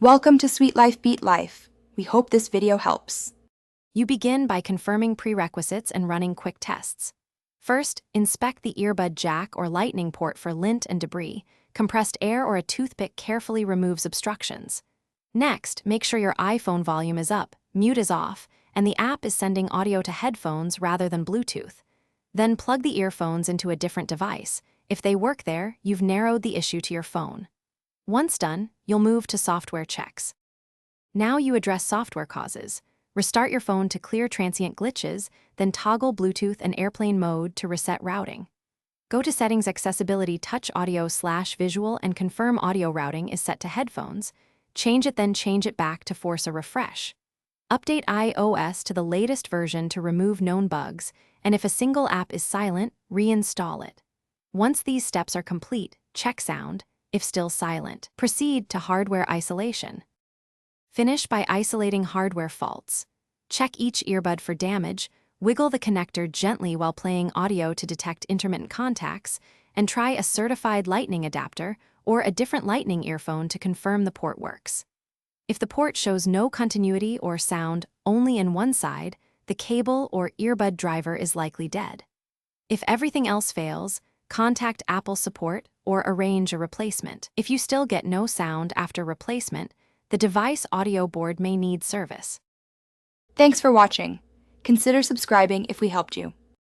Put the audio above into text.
Welcome to Sweet Life Beat Life. We hope this video helps. You begin by confirming prerequisites and running quick tests. First, inspect the earbud jack or lightning port for lint and debris. Compressed air or a toothpick carefully removes obstructions. Next, make sure your iPhone volume is up, mute is off, and the app is sending audio to headphones rather than Bluetooth. Then plug the earphones into a different device. If they work there, you've narrowed the issue to your phone. Once done, you'll move to software checks. Now you address software causes. Restart your phone to clear transient glitches, then toggle Bluetooth and airplane mode to reset routing. Go to Settings, Accessibility, Touch Audio/Visual, and confirm audio routing is set to headphones. Change it, then change it back to force a refresh. Update iOS to the latest version to remove known bugs, and if a single app is silent, reinstall it. Once these steps are complete, check sound. If still silent, proceed to hardware isolation. Finish by isolating hardware faults. Check each earbud for damage, wiggle the connector gently while playing audio to detect intermittent contacts, and try a certified lightning adapter or a different lightning earphone to confirm the port works. If the port shows no continuity or sound only in one side, the cable or earbud driver is likely dead. If everything else fails, contact Apple support or arrange a replacement. If you still get no sound after replacement, the device audio board may need service. Thanks for watching. Consider subscribing if we helped you.